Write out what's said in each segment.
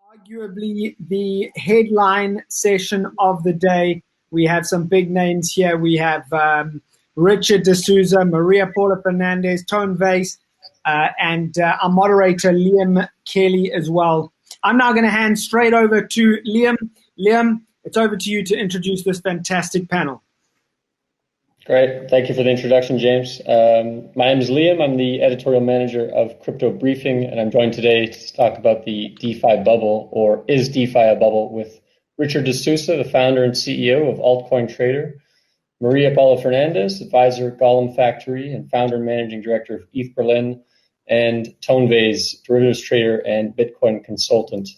Arguably the headline session of the day. We have some big names here. We have Richard D'Souza, Maria Paula Fernandez, Tone Vase, and our moderator, Liam Kelly, as well. I'm now going to hand straight over to Liam. Liam, it's over to you to introduce this fantastic panel. Great. Thank you for the introduction, James. My name is Liam. I'm the editorial manager of Crypto Briefing, and I'm joined today to talk about the DeFi bubble, or is DeFi a bubble, with Richard D'Souza, the founder and CEO of Altcoin Trader, Maria Paula Fernandez, advisor at Golem Factory and founder and managing director of ETH Berlin, and Tone Vase, derivatives trader and Bitcoin consultant.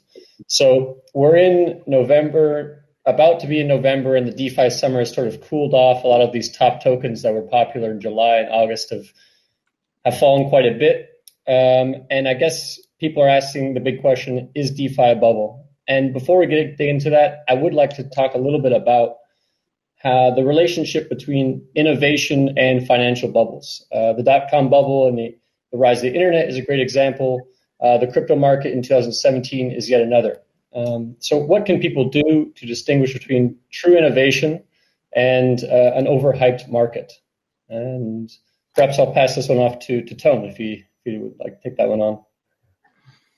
So we're in November, about to be in November, and the DeFi summer has sort of cooled off. A lot of these top tokens that were popular in July and August have fallen quite a bit. And I guess people are asking the big question, is DeFi a bubble? And before we dig into that, I would like to talk a little bit about the relationship between innovation and financial bubbles. The dot-com bubble and the rise of the internet is a great example. The crypto market in 2017 is yet another. So what can people do to distinguish between true innovation and an overhyped market? And perhaps I'll pass this one off to Tone if you would like to take that one on.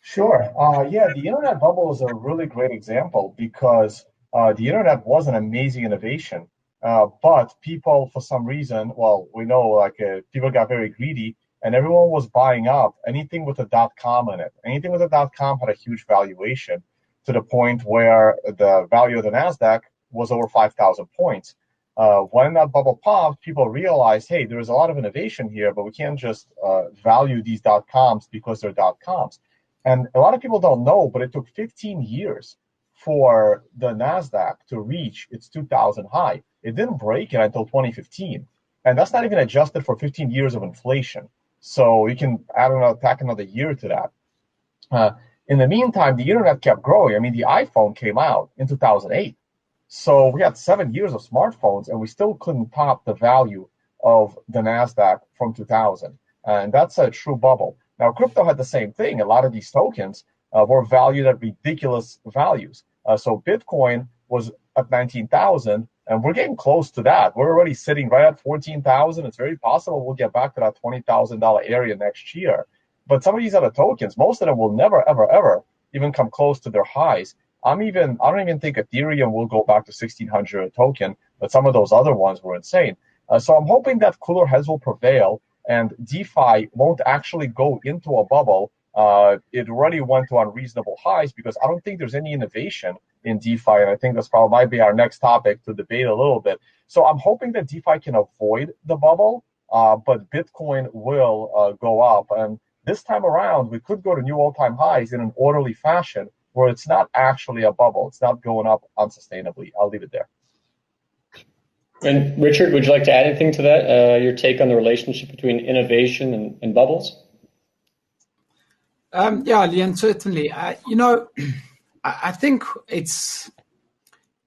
Sure. Yeah, the internet bubble is a really great example because the internet was an amazing innovation, but people, for some reason, well, we know people got very greedy and everyone was buying up anything with a .com in it. Anything with a .com had a huge valuation, to the point where the value of the NASDAQ was over 5,000 points. When that bubble popped, people realized, hey, there's a lot of innovation here, but we can't just value these .coms because they're .coms. And a lot of people don't know, but it took 15 years for the NASDAQ to reach its 2,000 high. It didn't break it until 2015. And that's not even adjusted for 15 years of inflation. So you can tack another year to that. In the meantime, the internet kept growing. I mean, the iPhone came out in 2008. So we had 7 years of smartphones, and we still couldn't top the value of the NASDAQ from 2000. And that's a true bubble. Now, crypto had the same thing. A lot of these tokens were valued at ridiculous values. So Bitcoin was at 19,000, and we're getting close to that. We're already sitting right at 14,000. It's very possible we'll get back to that $20,000 area next year. But some of these other tokens, most of them will never, ever, ever even come close to their highs. I don't even think Ethereum will go back to 1,600 a token, but some of those other ones were insane. So I'm hoping that cooler heads will prevail and DeFi won't actually go into a bubble. It already went to unreasonable highs because I don't think there's any innovation in DeFi, and I think that's probably might be our next topic to debate a little bit. So I'm hoping that DeFi can avoid the bubble, but Bitcoin will go up. And this time around, we could go to new all-time highs in an orderly fashion where it's not actually a bubble. It's not going up unsustainably. I'll leave it there. And Richard, would you like to add anything to that? Your take on the relationship between innovation and bubbles? Yeah, Liam, certainly. I think it's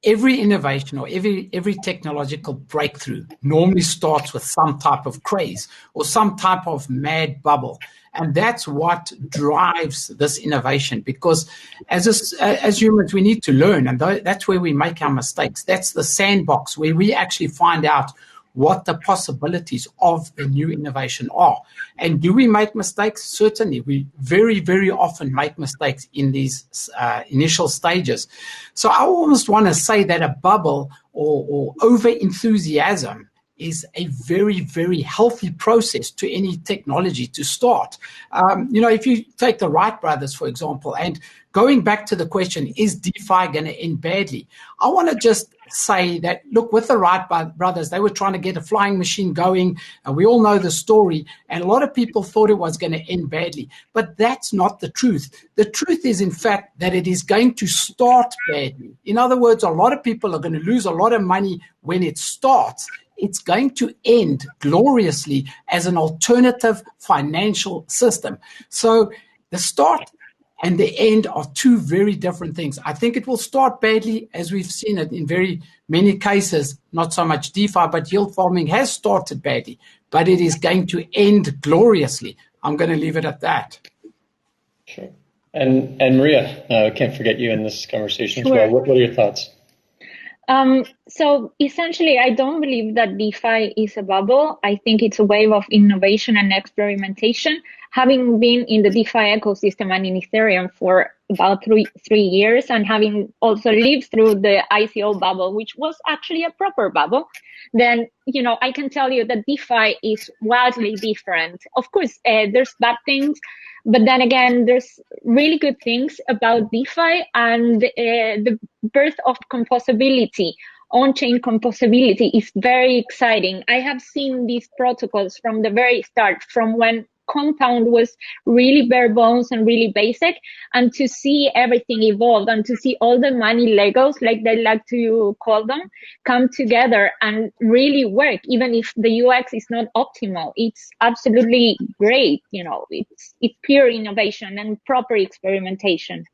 every innovation or every technological breakthrough normally starts with some type of craze or some type of mad bubble. And that's what drives this innovation, because as humans, we need to learn, and that's where we make our mistakes. That's the sandbox where we actually find out what the possibilities of the new innovation are. And do we make mistakes? Certainly. We very, very often make mistakes in these initial stages. So I almost want to say that a bubble or over-enthusiasm is a very, very healthy process to any technology to start. If you take the Wright brothers, for example, and going back to the question, is DeFi going to end badly? I want to just say that, look, with the Wright brothers, they were trying to get a flying machine going, and we all know the story, and a lot of people thought it was going to end badly. But that's not the truth. The truth is, in fact, that it is going to start badly. In other words, a lot of people are going to lose a lot of money when it starts. It's going to end gloriously as an alternative financial system. So the start and the end are two very different things. I think it will start badly, as we've seen it in very many cases, not so much DeFi, but yield farming has started badly, but it is going to end gloriously. I'm going to leave it at that. Sure. And Maria, can't forget you in this conversation Sure. as well. What are your thoughts? So essentially, I don't believe that DeFi is a bubble. I think it's a wave of innovation and experimentation. Having been in the DeFi ecosystem and in Ethereum for about three years, and having also lived through the ICO bubble, which was actually a proper bubble, then, I can tell you that DeFi is wildly different. Of course, there's bad things, but then again, there's really good things about DeFi, and the birth of composability, on-chain composability, is very exciting. I have seen these protocols from the very start, from when Compound was really bare bones and really basic, and to see everything evolve, and to see all the money Legos, like they like to call them, come together and really work, even if the UX is not optimal. It's absolutely great. It's pure innovation and proper experimentation.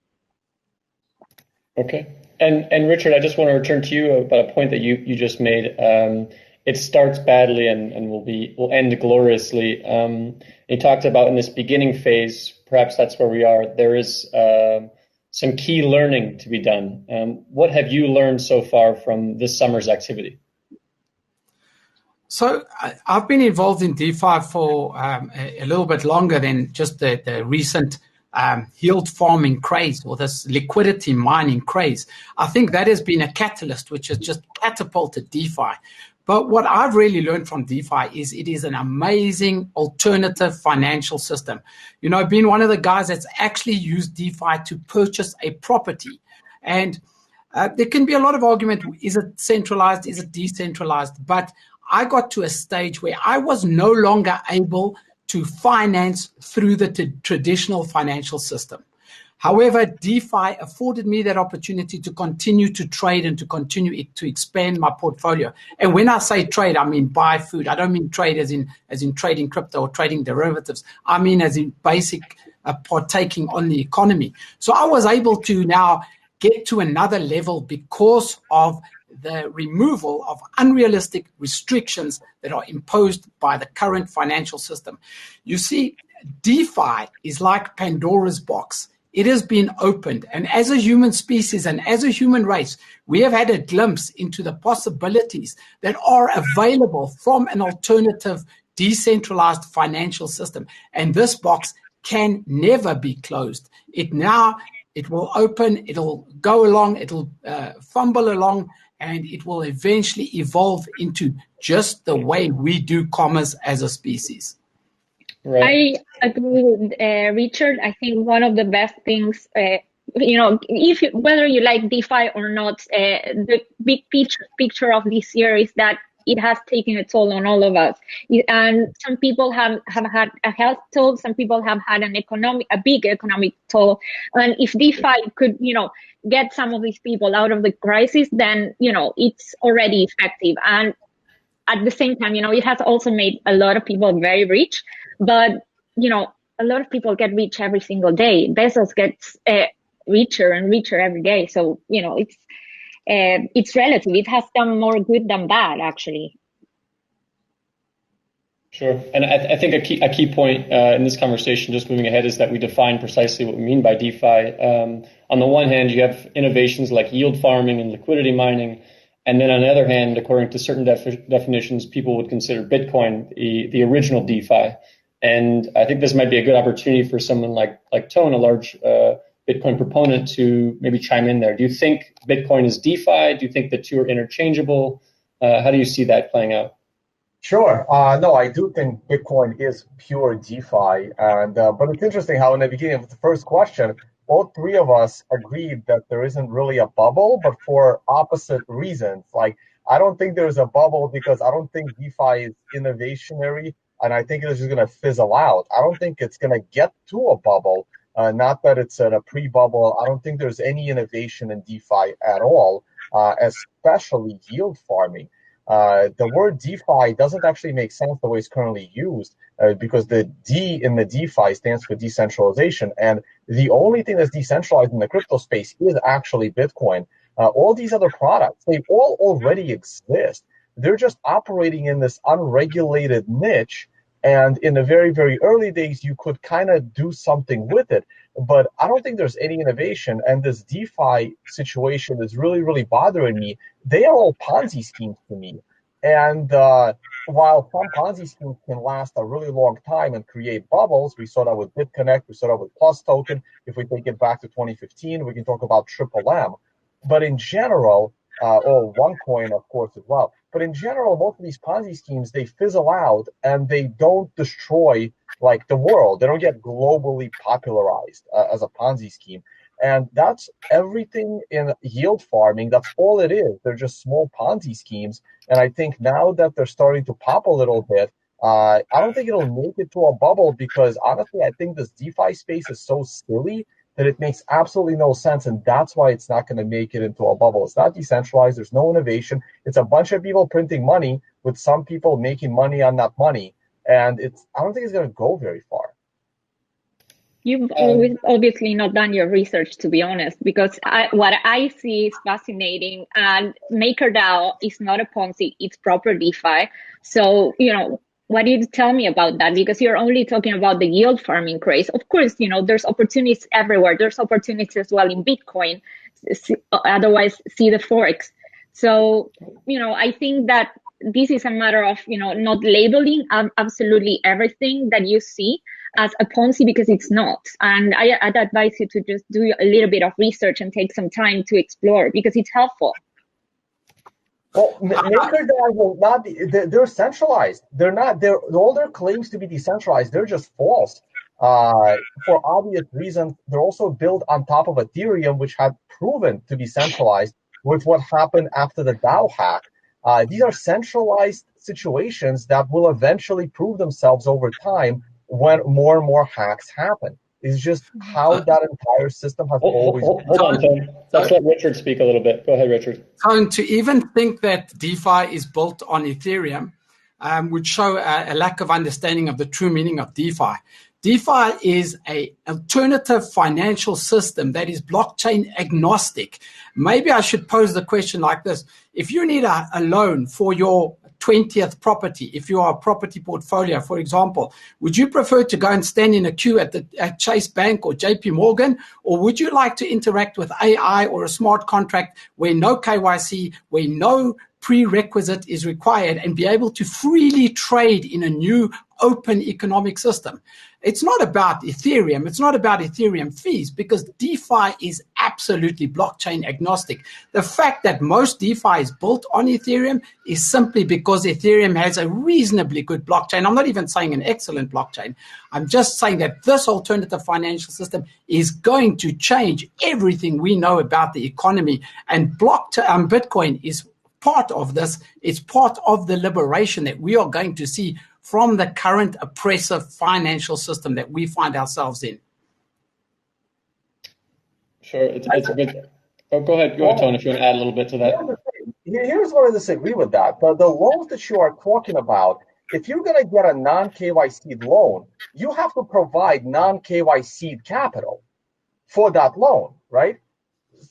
Okay. And Richard, I just want to return to you about a point that you just made. It starts badly and will end gloriously. You talked about in this beginning phase, perhaps that's where we are. There is some key learning to be done. What have you learned so far from this summer's activity? So I've been involved in DeFi for a little bit longer than just the recent yield farming craze, or this liquidity mining craze. I think that has been a catalyst which has just catapulted DeFi. But what I've really learned from DeFi is it is an amazing alternative financial system. Being one of the guys that's actually used DeFi to purchase a property. And there can be a lot of argument, is it centralized, is it decentralized? But I got to a stage where I was no longer able to finance through the traditional financial system. However, DeFi afforded me that opportunity to continue to trade and to continue to expand my portfolio. And when I say trade, I mean buy food. I don't mean trade as in trading crypto or trading derivatives. I mean as in basic partaking on the economy. So I was able to now get to another level because of the removal of unrealistic restrictions that are imposed by the current financial system. You see, DeFi is like Pandora's box. It has been opened. And as a human species and as a human race, we have had a glimpse into the possibilities that are available from an alternative, decentralized financial system. And this box can never be closed. It will open, it'll go along, it'll fumble along, and it will eventually evolve into just the way we do commerce as a species. Right. I agree with Richard. I think one of the best things, whether you like DeFi or not, the big picture of this year is that it has taken a toll on all of us. And some people have had a health toll. Some people have had a big economic toll. And if DeFi could, get some of these people out of the crisis, then, it's already effective. And at the same time, it has also made a lot of people very rich. But, a lot of people get rich every single day. Bezos gets richer and richer every day. So, it's relative. It has done more good than bad, actually. Sure. And I think a key point in this conversation, just moving ahead, is that we define precisely what we mean by DeFi. On the one hand, you have innovations like yield farming and liquidity mining. And then on the other hand, according to certain definitions, people would consider Bitcoin the original DeFi. And I think this might be a good opportunity for someone like Tone, a large Bitcoin proponent, to maybe chime in there. Do you think Bitcoin is DeFi? Do you think the two are interchangeable? How do you see that playing out? Sure. No, I do think Bitcoin is pure DeFi. But it's interesting how in the beginning of the first question, all three of us agreed that there isn't really a bubble, but for opposite reasons. Like, I don't think there's a bubble because I don't think DeFi is innovationary, and I think it's just going to fizzle out. I don't think it's going to get to a bubble. Not that it's in a pre-bubble. I don't think there's any innovation in DeFi at all, especially yield farming. The word DeFi doesn't actually make sense the way it's currently used because the D in the DeFi stands for decentralization. And the only thing that's decentralized in the crypto space is actually Bitcoin. All these other products, they all already exist. They're just operating in this unregulated niche And in the very, very early days, you could kind of do something with it. But I don't think there's any innovation. And this DeFi situation is really, really bothering me. They are all Ponzi schemes to me. And while some Ponzi schemes can last a really long time and create bubbles, we saw that with BitConnect, we saw that with Plus Token. If we take it back to 2015, we can talk about Triple M. But in general, or OneCoin, of course, as well. But in general, most of these Ponzi schemes, they fizzle out and they don't destroy like the world. They don't get globally popularized as a Ponzi scheme. And that's everything in yield farming. That's all it is. They're just small Ponzi schemes. And I think now that they're starting to pop a little bit, I don't think it'll make it to a bubble because honestly, I think this DeFi space is so silly that it makes absolutely no sense. And that's why it's not going to make it into a bubble. It's not decentralized. There's no innovation. It's a bunch of people printing money with some people making money on that money. And I don't think it's going to go very far. You've obviously not done your research, to be honest, because what I see is fascinating. And MakerDAO is not a Ponzi, it's proper DeFi. So, what do you tell me about that? Because you're only talking about the yield farming craze. Of course, there's opportunities everywhere. There's opportunities as well in Bitcoin. Otherwise, see the Forex. So, I think that this is a matter of, not labeling absolutely everything that you see as a Ponzi because it's not. And I'd advise you to just do a little bit of research and take some time to explore because it's helpful. Well, MakerDAO will not be, they're centralized. They're not, all their claims to be decentralized, they're just false. For obvious reasons, they're also built on top of Ethereum, which had proven to be centralized with what happened after the DAO hack. These are centralized situations that will eventually prove themselves over time when more and more hacks happen. It's just how that entire system has always been. Hold on, Tom. Let's let Richard speak a little bit. Go ahead, Richard. To even think that DeFi is built on Ethereum would show a lack of understanding of the true meaning of DeFi. DeFi is an alternative financial system that is blockchain agnostic. Maybe I should pose the question like this. If you need a loan for your 20th property, if you are a property portfolio, for example, would you prefer to go and stand in a queue at Chase Bank or JP Morgan, or would you like to interact with AI or a smart contract where no KYC, where no prerequisite is required and be able to freely trade in a new open economic system? It's not about Ethereum. It's not about Ethereum fees because DeFi is absolutely blockchain agnostic. The fact that most DeFi is built on Ethereum is simply because Ethereum has a reasonably good blockchain. I'm not even saying an excellent blockchain. I'm just saying that this alternative financial system is going to change everything we know about the economy, and Bitcoin is part of this. It's part of the liberation that we are going to see from the current oppressive financial system that we find ourselves in. Sure, it's a good. Oh, go ahead, Tony, if you want to add a little bit to that. Here's where I disagree with that. The loans that you are talking about, if you're going to get a non-KYC loan, you have to provide non-KYC capital for that loan, right?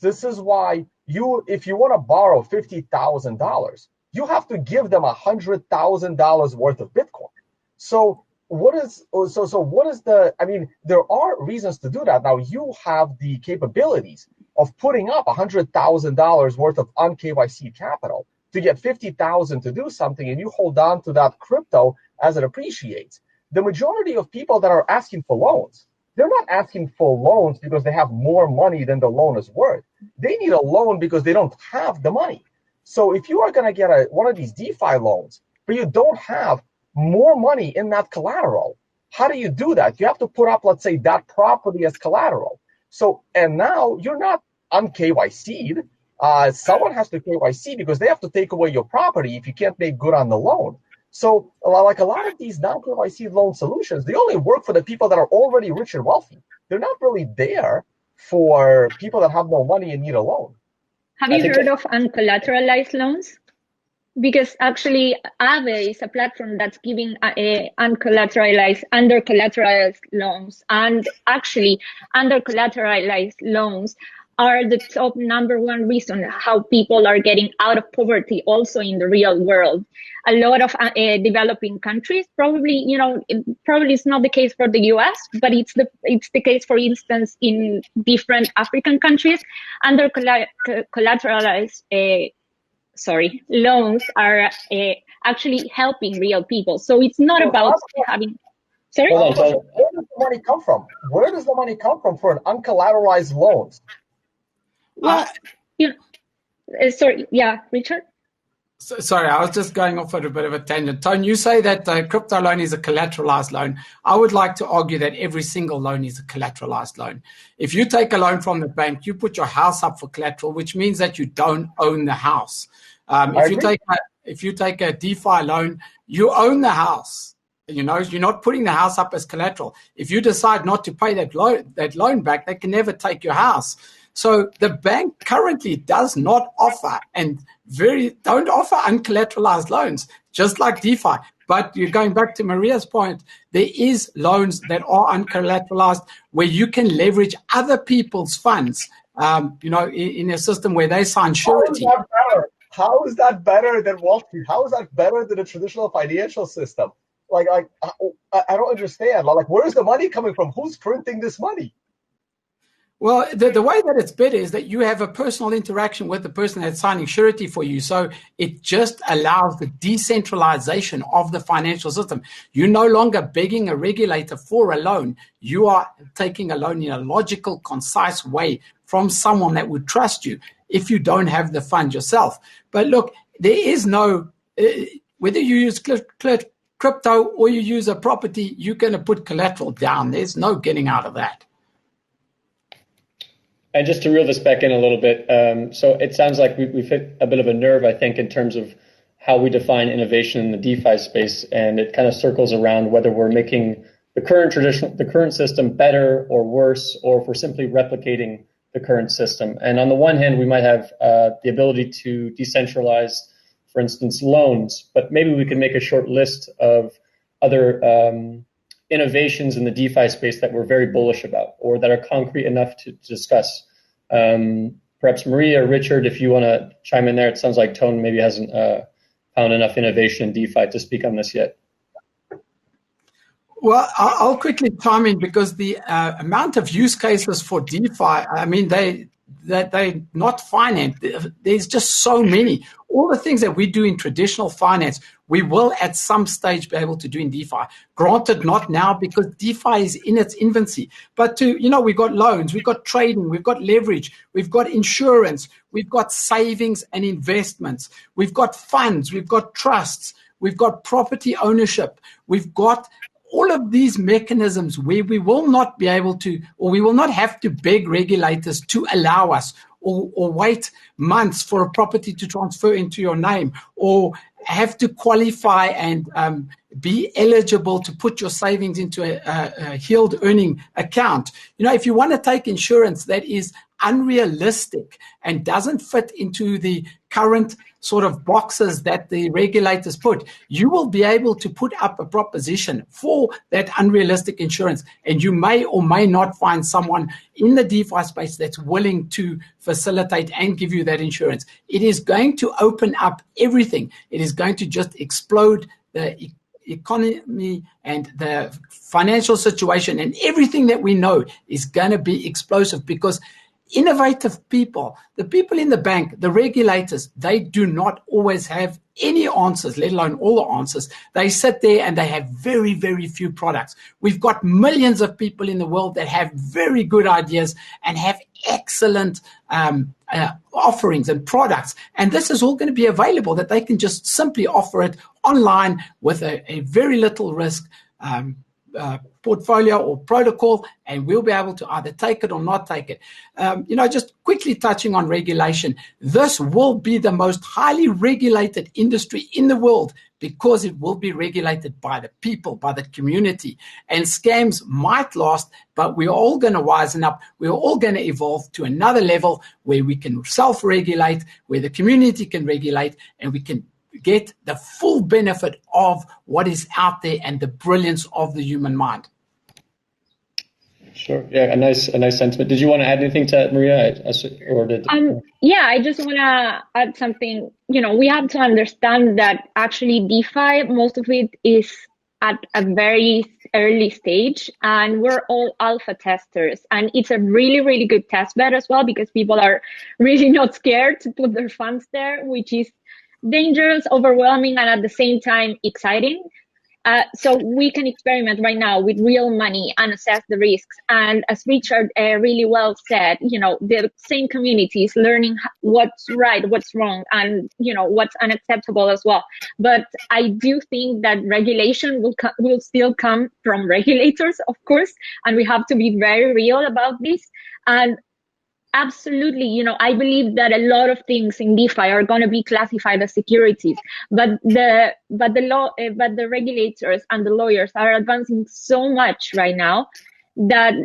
This is why if you want to borrow $50,000, you have to give them $100,000 worth of Bitcoin. So what is the, I mean, there are reasons to do that. Now you have the capabilities of putting up $100,000 worth of un-KYC capital to get 50,000 to do something, and you hold on to that crypto as it appreciates. The majority of people that are asking for loans, they're not asking for loans because they have more money than the loan is worth. They need a loan because they don't have the money. So if you are going to get one of these DeFi loans, but you don't have more money in that collateral, how do you do that? You have to put up, let's say, that property as collateral. So, and now you're not un-KYC'd. Someone has to KYC because they have to take away your property if you can't make good on the loan. So, like a lot of these non-KYC loan solutions, they only work for the people that are already rich and wealthy. They're not really there for people that have no money and need a loan. Have you heard of uncollateralized loans? Because actually, Aave is a platform that's giving uncollateralized, under-collateralized loans. And actually, under-collateralized loans are the top number one reason how people are getting out of poverty also in the real world. A lot of developing countries, probably, probably it's not the case for the US, but it's the case, for instance, in different African countries, under collateralized loans are actually helping real people. So it's not about having. Sorry? Where does the money come from? Where does the money come from for an uncollateralized loans? Well, sorry, yeah, Richard? Sorry, I was just going off at a bit of a tangent. Tone, you say that the crypto loan is a collateralized loan. I would like to argue that every single loan is a collateralized loan. If you take a loan from the bank, you put your house up for collateral, which means that you don't own the house. If you take a DeFi loan, you own the house. You're not putting the house up as collateral. If you decide not to pay that loan back, they can never take your house. So the bank currently does not offer don't offer uncollateralized loans, just like DeFi. But you're going back to Maria's point, there is loans that are uncollateralized where you can leverage other people's funds, in a system where they sign surety. How is that better than Wall Street? How is that better than a traditional financial system? I don't understand. Where's the money coming from? Who's printing this money? Well, the way that it's better is that you have a personal interaction with the person that's signing surety for you. So it just allows the decentralization of the financial system. You're no longer begging a regulator for a loan. You are taking a loan in a logical, concise way from someone that would trust you if you don't have the fund yourself. But look, there is no, whether you use crypto or you use a property, you're going to put collateral down. There's no getting out of that. And just to reel this back in a little bit, so it sounds like we've hit a bit of a nerve, I think, in terms of how we define innovation in the DeFi space, and it kind of circles around whether we're making the current system better or worse, or if we're simply replicating the current system. And on the one hand, we might have the ability to decentralize, for instance, loans, but maybe we can make a short list of other innovations in the DeFi space that we're very bullish about, or that are concrete enough to discuss. Perhaps Maria or Richard, if you want to chime in there. It sounds like Tone maybe hasn't found enough innovation in DeFi to speak on this yet. Well, I'll quickly chime in because the amount of use cases for DeFi, I mean, they're not finite. There's just so many. All the things that we do in traditional finance, we will at some stage be able to do in DeFi. Granted, not now because DeFi is in its infancy. But we've got loans, we've got trading, we've got leverage, we've got insurance, we've got savings and investments, we've got funds, we've got trusts, we've got property ownership, we've got all of these mechanisms where we will not be able to, or we will not have to beg regulators to allow us, or wait months for a property to transfer into your name, or have to qualify and be eligible to put your savings into a yield earning account. If you want to take insurance that is unrealistic and doesn't fit into the current sort of boxes that the regulators put, you will be able to put up a proposition for that unrealistic insurance. And you may or may not find someone in the DeFi space that's willing to facilitate and give you that insurance. It is going to open up everything. It is going to just explode the economy and the financial situation, and everything that we know is going to be explosive because innovative people, the people in the bank, the regulators, they do not always have any answers, let alone all the answers. They sit there and they have very, very few products. We've got millions of people in the world that have very good ideas and have excellent offerings and products. And this is all going to be available, that they can just simply offer it online with a very little risk portfolio or protocol, and we'll be able to either take it or not take it. Just quickly touching on regulation, this will be the most highly regulated industry in the world because it will be regulated by the people, by the community. And scams might last, but we're all going to wisen up. We're all going to evolve to another level where we can self-regulate, where the community can regulate, and we can get the full benefit of what is out there and the brilliance of the human mind. Sure. Yeah, a nice sentiment. Did you want to add anything to that, Maria? Yeah, I just want to add something. We have to understand that actually DeFi, most of it is at a very early stage, and we're all alpha testers. And it's a really, really good test bed as well, because people are really not scared to put their funds there, which is dangerous, overwhelming, and at the same time exciting. So we can experiment right now with real money and assess the risks. And as Richard really well said, the same community is learning what's right, what's wrong, and what's unacceptable as well. But I do think that regulation will still come from regulators, of course, and we have to be very real about this. And absolutely, I believe that a lot of things in DeFi are going to be classified as securities, but the regulators and the lawyers are advancing so much right now that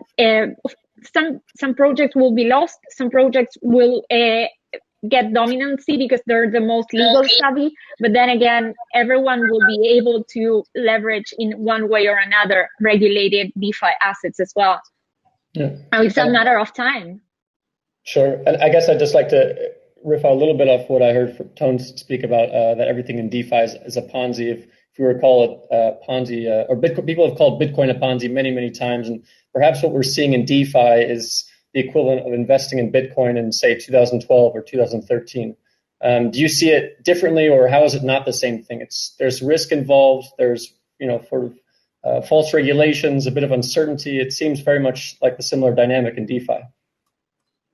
some projects will be lost, some projects will get dominancy because they're the most legal savvy, but then again, everyone will be able to leverage in one way or another regulated DeFi assets as well. Yeah. And it's a matter of time. Sure. And I guess I'd just like to riff out a little bit off what I heard from Tone speak about, that everything in DeFi is a Ponzi. If you recall it, Ponzi, or Bitcoin, people have called Bitcoin a Ponzi many, many times. And perhaps what we're seeing in DeFi is the equivalent of investing in Bitcoin in, say, 2012 or 2013. Do you see it differently, or how is it not the same thing? There's risk involved. There's, false regulations, a bit of uncertainty. It seems very much like the similar dynamic in DeFi.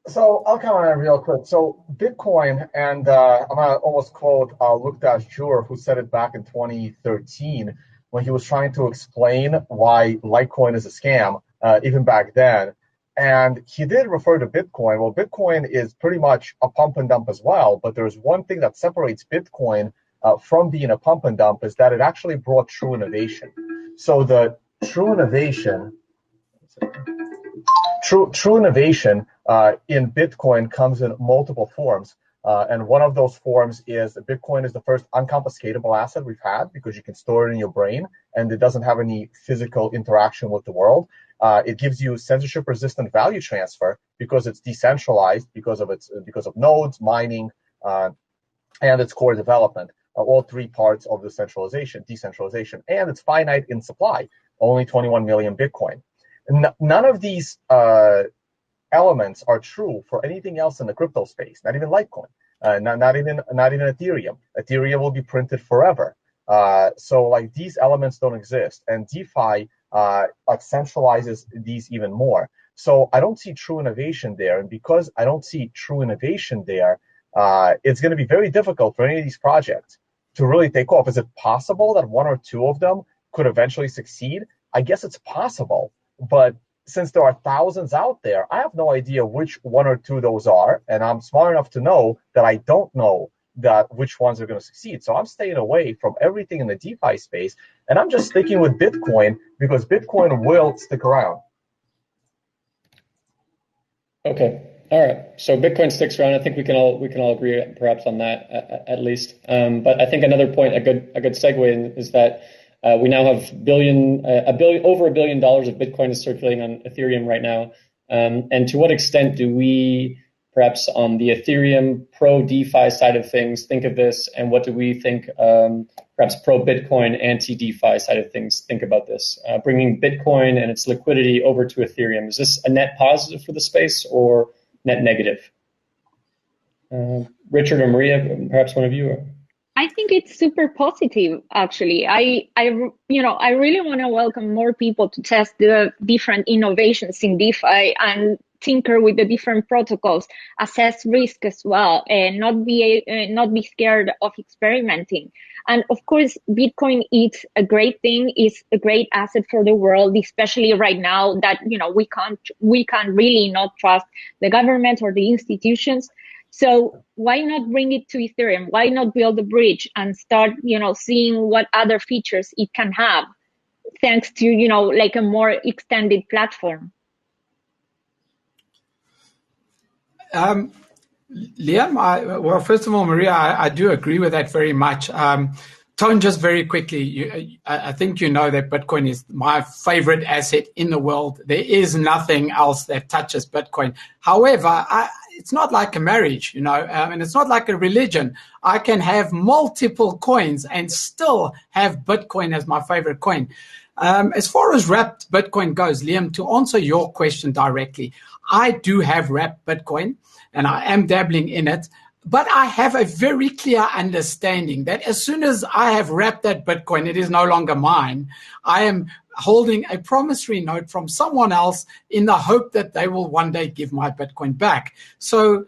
So I'll comment on it real quick. So Bitcoin, and I'm going to almost quote Luke Dash-Jur, who said it back in 2013 when he was trying to explain why Litecoin is a scam, even back then. And he did refer to Bitcoin. Well, Bitcoin is pretty much a pump and dump as well, but there's one thing that separates Bitcoin from being a pump and dump is that it actually brought true innovation. So the true innovation... True innovation in Bitcoin comes in multiple forms. And one of those forms is Bitcoin is the first unconfiscatable asset we've had because you can store it in your brain and it doesn't have any physical interaction with the world. It gives you censorship-resistant value transfer because it's decentralized because of nodes, mining, and its core development. All three parts of the decentralization, and it's finite in supply, only 21 million Bitcoin. None of these elements are true for anything else in the crypto space, not even Litecoin, not even Ethereum. Ethereum will be printed forever. So like these elements don't exist, and DeFi centralizes these even more. So I don't see true innovation there, and because I don't see true innovation there, it's going to be very difficult for any of these projects to really take off. Is it possible that one or two of them could eventually succeed? I guess it's possible. But since there are thousands out there, I have no idea which one or two those are, and I'm smart enough to know that I don't know which ones are going to succeed. So I'm staying away from everything in the DeFi space, and I'm just sticking with Bitcoin because Bitcoin will stick around. Okay, all right. So Bitcoin sticks around. I think we can all agree perhaps on that at least. But I think another point, a good segue is that. We now have over $1 billion of Bitcoin is circulating on Ethereum right now. And to what extent do we, perhaps on the Ethereum pro DeFi side of things, think of this? And what do we think, perhaps pro Bitcoin, anti DeFi side of things, think about this? Bringing Bitcoin and its liquidity over to Ethereum. Is this a net positive for the space or net negative? Richard or Maria, perhaps one of you? I think it's super positive, actually. I really want to welcome more people to test the different innovations in DeFi and tinker with the different protocols, assess risk as well, and not be scared of experimenting. And of course, Bitcoin is a great thing, is a great asset for the world, especially right now that we can't really not trust the government or the institutions. So why not bring it to Ethereum? Why not build a bridge and start, seeing what other features it can have, thanks to, like a more extended platform? Liam, well, first of all, Maria, I do agree with that very much. Tone, just very quickly, I think you know that Bitcoin is my favorite asset in the world. There is nothing else that touches Bitcoin. However, it's not like a marriage, and it's not like a religion. I can have multiple coins and still have Bitcoin as my favorite coin. As far as wrapped Bitcoin goes, Liam, to answer your question directly, I do have wrapped Bitcoin and I am dabbling in it. But I have a very clear understanding that as soon as I have wrapped that Bitcoin, it is no longer mine. I am holding a promissory note from someone else in the hope that they will one day give my Bitcoin back. So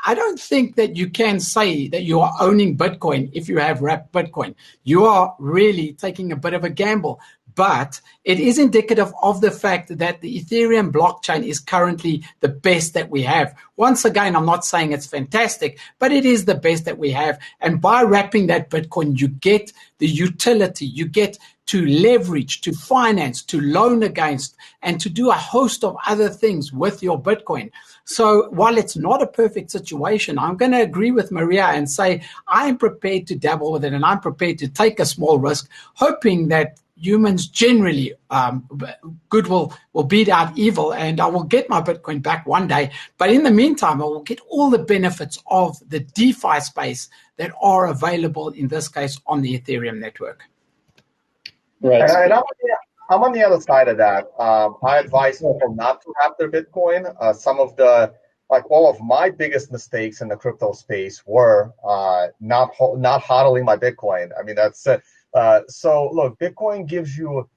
I don't think that you can say that you are owning Bitcoin if you have wrapped Bitcoin. You are really taking a bit of a gamble. But it is indicative of the fact that the Ethereum blockchain is currently the best that we have. Once again, I'm not saying it's fantastic, but it is the best that we have. And by wrapping that Bitcoin, you get the utility, you get to leverage, to finance, to loan against, and to do a host of other things with your Bitcoin. So while it's not a perfect situation, I'm going to agree with Maria and say I am prepared to dabble with it and I'm prepared to take a small risk, hoping that humans generally, good will beat out evil, and I will get my Bitcoin back one day. But in the meantime, I will get all the benefits of the DeFi space that are available, in this case, on the Ethereum network. Right. And I'm on the other side of that. I advise people not to have their Bitcoin. All of my biggest mistakes in the crypto space were not hodling my Bitcoin. I mean, that's it. So look, Bitcoin gives you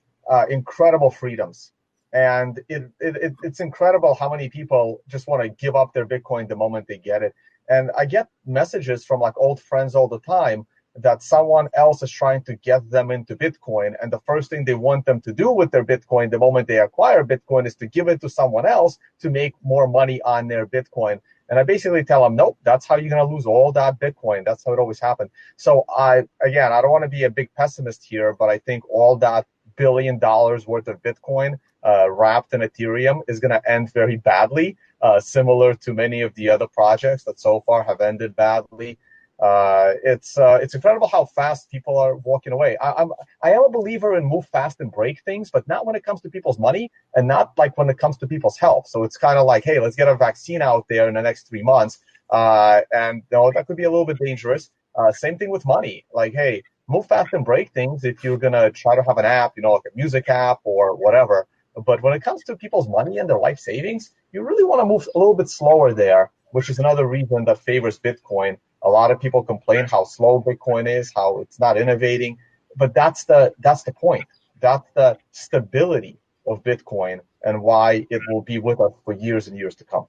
incredible freedoms, and it's incredible how many people just want to give up their Bitcoin the moment they get it. And I get messages from like old friends all the time that someone else is trying to get them into Bitcoin, and the first thing they want them to do with their Bitcoin the moment they acquire Bitcoin is to give it to someone else to make more money on their Bitcoin. And I basically tell them, nope, that's how you're going to lose all that Bitcoin. That's how it always happened. So I don't want to be a big pessimist here, but I think all that $1 billion worth of Bitcoin wrapped in Ethereum is going to end very badly, similar to many of the other projects that so far have ended badly. It's incredible how fast people are walking away. I am a believer in move fast and break things, but not when it comes to people's money and not like when it comes to people's health. So it's kind of like, hey, let's get a vaccine out there in the next 3 months. And that could be a little bit dangerous. Same thing with money. Like, hey, move fast and break things if you're going to try to have an app, like a music app or whatever. But when it comes to people's money and their life savings, you really want to move a little bit slower there, which is another reason that favors Bitcoin. A lot of people complain how slow Bitcoin is, how it's not innovating, but that's the point. That's the stability of Bitcoin and why it will be with us for years and years to come.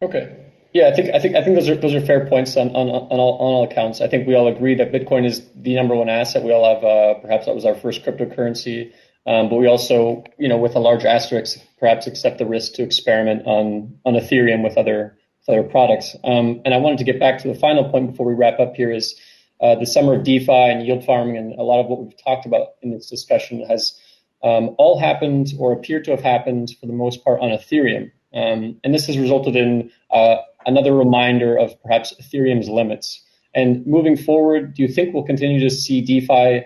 Okay. Yeah, I think those are fair points on all accounts. I think we all agree that Bitcoin is the number one asset. We all have perhaps that was our first cryptocurrency, but we also, with a large asterisk, perhaps accept the risk to experiment on Ethereum with other products. And I wanted to get back to the final point before we wrap up here is the summer of DeFi and yield farming, and a lot of what we've talked about in this discussion has all happened or appeared to have happened for the most part on Ethereum. And this has resulted in another reminder of perhaps Ethereum's limits. And moving forward, do you think we'll continue to see DeFi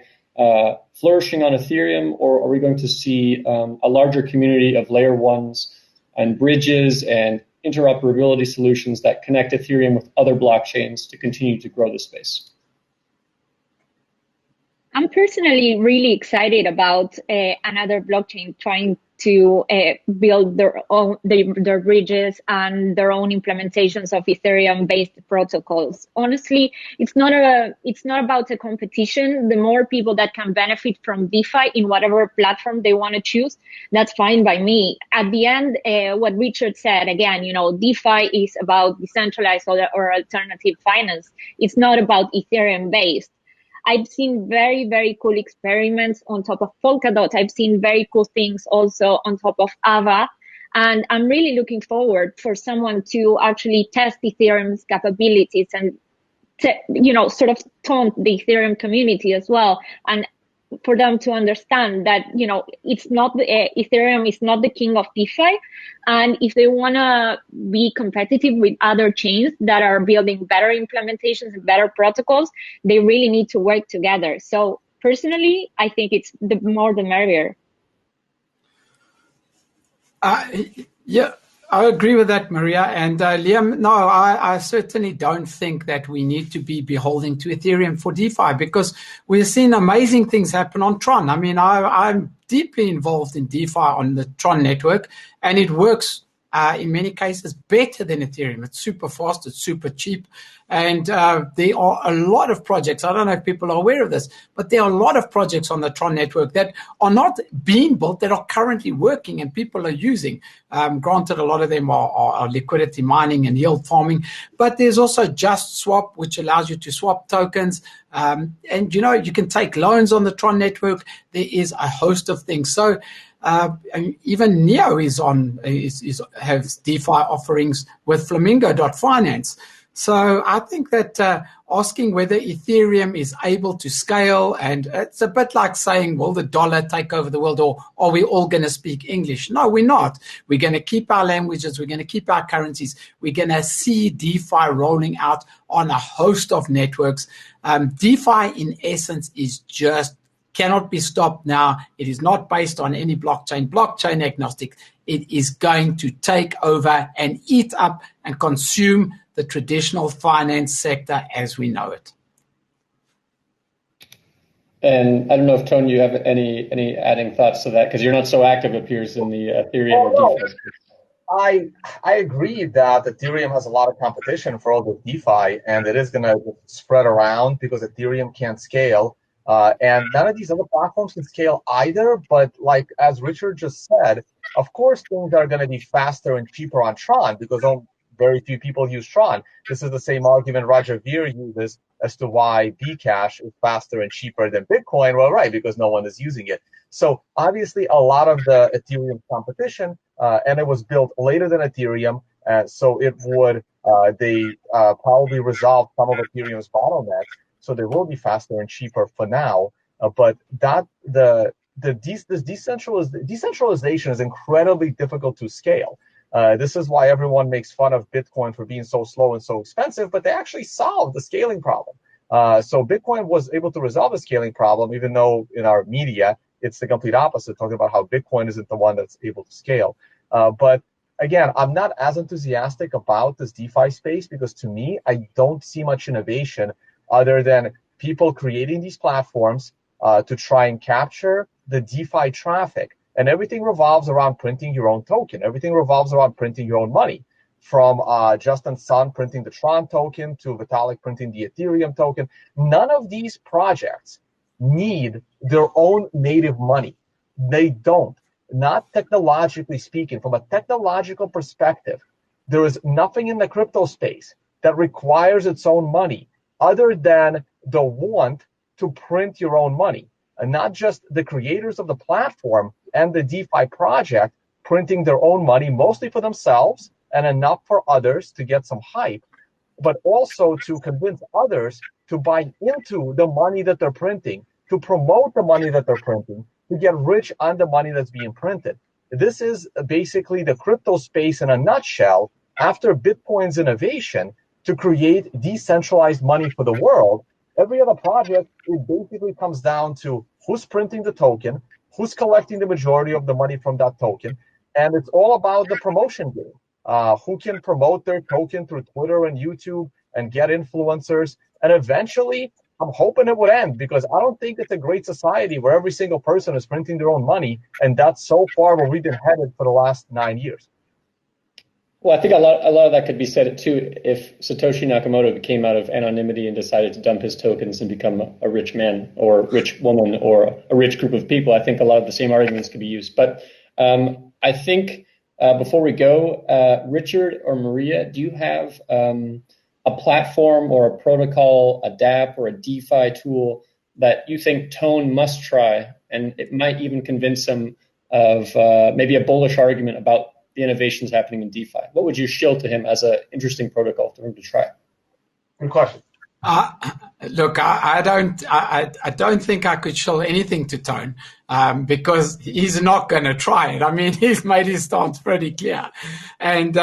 flourishing on Ethereum, or are we going to see a larger community of layer ones and bridges and interoperability solutions that connect Ethereum with other blockchains to continue to grow the space? I'm personally really excited about another blockchain trying to build their bridges and their own implementations of Ethereum-based protocols. Honestly, it's not about a competition. The more people that can benefit from DeFi in whatever platform they want to choose, that's fine by me. At the end, what Richard said again, DeFi is about decentralized or alternative finance. It's not about Ethereum-based. I've seen very, very cool experiments on top of Polkadot. I've seen very cool things also on top of Ava. And I'm really looking forward for someone to actually test Ethereum's capabilities and, sort of taunt the Ethereum community as well. And for them to understand that, it's not Ethereum is not the king of DeFi. And if they want to be competitive with other chains that are building better implementations and better protocols, they really need to work together. So personally, I think it's the more the merrier. Yeah, I agree with that, Maria. And Liam, no, I certainly don't think that we need to be beholden to Ethereum for DeFi, because we're seeing amazing things happen on Tron. I mean, I'm deeply involved in DeFi on the Tron network, and it works in many cases better than Ethereum. It's super fast, it's super cheap, and there are a lot of projects. I don't know if people are aware of this, but there are a lot of projects on the Tron network that are not being built, that are currently working and people are using. Granted, a lot of them are liquidity mining and yield farming, but there's also Just Swap, which allows you to swap tokens. And you can take loans on the Tron network. There is a host of things. So even Neo has DeFi offerings with Flamingo.finance. So I think that asking whether Ethereum is able to scale, and it's a bit like saying, will the dollar take over the world, or are we all going to speak English? No, we're not. We're going to keep our languages. We're going to keep our currencies. We're going to see DeFi rolling out on a host of networks. DeFi, in essence, cannot be stopped now. It is not based on any blockchain agnostic. It is going to take over and eat up and consume the traditional finance sector as we know it. And I don't know if, Tone, you have any adding thoughts to that, because you're not so active, it appears, in the Ethereum or DeFi space. I agree that Ethereum has a lot of competition for all the DeFi, and it is going to spread around because Ethereum can't scale. And none of these other platforms can scale either. But like as Richard just said, of course, things are going to be faster and cheaper on Tron because very few people use Tron. This is the same argument Roger Ver uses as to why Bcash is faster and cheaper than Bitcoin. Well, right, because no one is using it. So obviously, a lot of the Ethereum competition, and it was built later than Ethereum, so it would they probably resolve some of Ethereum's bottlenecks. So they will be faster and cheaper for now. But this decentralization is incredibly difficult to scale. This is why everyone makes fun of Bitcoin for being so slow and so expensive, but they actually solved the scaling problem. So Bitcoin was able to resolve the scaling problem, even though in our media, it's the complete opposite, talking about how Bitcoin isn't the one that's able to scale. But again, I'm not as enthusiastic about this DeFi space because to me, I don't see much innovation other than people creating these platforms to try and capture the DeFi traffic. And everything revolves around printing your own token. Everything revolves around printing your own money. From Justin Sun printing the Tron token to Vitalik printing the Ethereum token. None of these projects need their own native money. They don't. Not technologically speaking. From a technological perspective, there is nothing in the crypto space that requires its own money other than the want to print your own money. And not just the creators of the platform and the DeFi project printing their own money, mostly for themselves and enough for others to get some hype, but also to convince others to buy into the money that they're printing, to promote the money that they're printing, to get rich on the money that's being printed. This is basically the crypto space in a nutshell after Bitcoin's innovation to create decentralized money for the world. Every other project, it basically comes down to who's printing the token, who's collecting the majority of the money from that token, and it's all about the promotion game. Who can promote their token through Twitter and YouTube and get influencers. And eventually, I'm hoping it would end because I don't think it's a great society where every single person is printing their own money, and that's so far where we've been headed for the last 9 years. Well, I think a lot of that could be said too if Satoshi Nakamoto came out of anonymity and decided to dump his tokens and become a rich man or rich woman or a rich group of people. I think a lot of the same arguments could be used. But I think before we go, Richard or Maria, do you have a platform or a protocol, a dApp or a DeFi tool that you think Tone must try, and it might even convince him of maybe a bullish argument about the innovations happening in DeFi? What would you shill to him as an interesting protocol for him to try? Good question. Look, I don't think I could show anything to Tone because he's not going to try it. I mean, he's made his stance pretty clear. And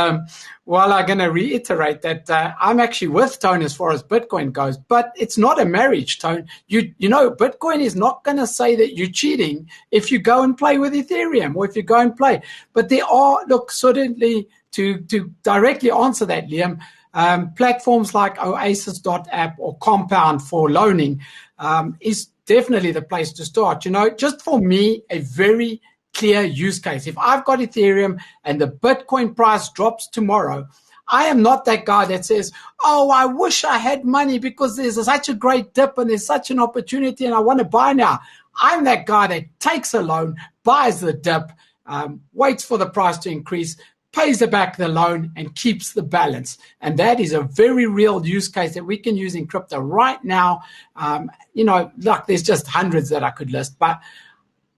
while I'm going to reiterate that I'm actually with Tone as far as Bitcoin goes, but it's not a marriage, Tone. You know, Bitcoin is not going to say that you're cheating if you go and play with Ethereum or if you go and play. But there are, look, certainly to directly answer that, Liam, platforms like Oasis.app or Compound for loaning is definitely the place to start. You know, just for me, a very clear use case. If I've got Ethereum and the Bitcoin price drops tomorrow, I am not that guy that says, oh, I wish I had money because there's such a great dip and there's such an opportunity and I want to buy now. I'm that guy that takes a loan, buys the dip, waits for the price to increase, pays back the loan and keeps the balance. And that is a very real use case that we can use in crypto right now. You know, look, there's just hundreds that I could list, but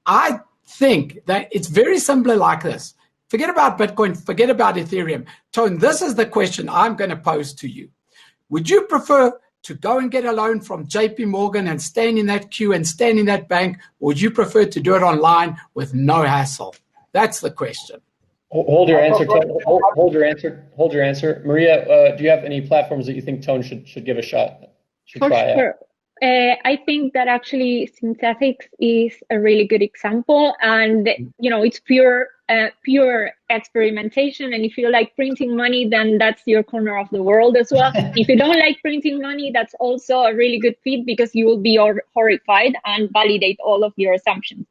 I think that it's very simple like this. Forget about Bitcoin, forget about Ethereum. Tone, this is the question I'm going to pose to you. Would you prefer to go and get a loan from JP Morgan and stand in that queue and stand in that bank, or would you prefer to do it online with no hassle? That's the question. Hold your answer. Hold your answer. Maria, do you have any platforms that you think Tone should give a shot? For sure. I think that actually Synthetics is a really good example, and you know, it's pure experimentation. And if you like printing money, then that's your corner of the world as well. If you don't like printing money, that's also a really good fit because you will be horrified and validate all of your assumptions.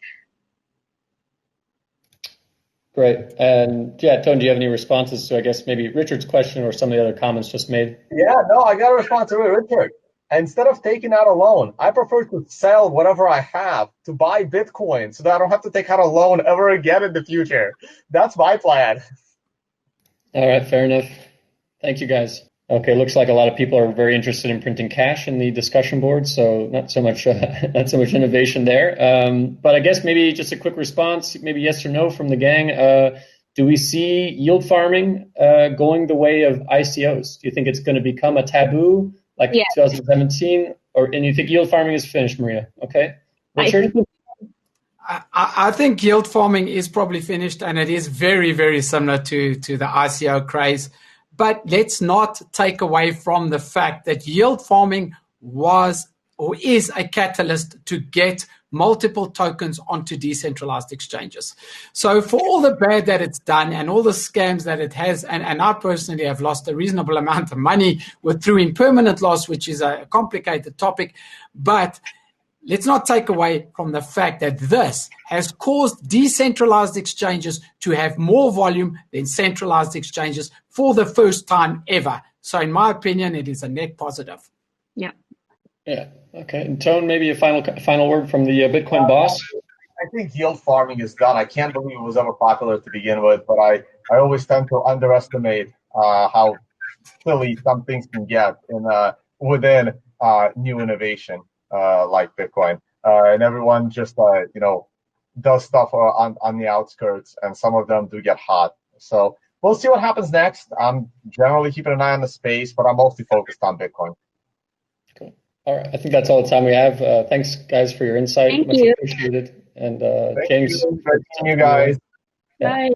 Great. And yeah, Tone, do you have any responses to, I guess, maybe Richard's question or some of the other comments just made? Yeah, no, I got a response to Richard. Instead of taking out a loan, I prefer to sell whatever I have to buy Bitcoin so that I don't have to take out a loan ever again in the future. That's my plan. All right, fair enough. Thank you, guys. Okay, looks like a lot of people are very interested in printing cash in the discussion board, so not so much innovation there. But I guess maybe just a quick response, maybe yes or no from the gang. Do we see yield farming going the way of ICOs? Do you think it's going to become a taboo like 2017, and you think yield farming is finished, Maria? Okay, Richard. I think yield farming is probably finished, and it is very, very similar to the ICO craze. But let's not take away from the fact that yield farming was or is a catalyst to get multiple tokens onto decentralized exchanges. So for all the bad that it's done and all the scams that it has, and I personally have lost a reasonable amount of money through impermanent loss, which is a complicated topic, but let's not take away from the fact that this has caused decentralized exchanges to have more volume than centralized exchanges for the first time ever. So in my opinion, it is a net positive. Yeah. Yeah. Okay. And Tone, maybe a final word from the Bitcoin boss. I think yield farming is done. I can't believe it was ever popular to begin with, but I always tend to underestimate how silly some things can get within new innovation. Like Bitcoin, and everyone just does stuff on the outskirts, and some of them do get hot. So we'll see what happens next. I'm generally keeping an eye on the space, but I'm mostly focused on Bitcoin. Cool. All right, I think that's all the time we have. Thanks, guys, for your insight. Thank Much you. appreciated. And Thank James, you. Good seeing you guys. Bye.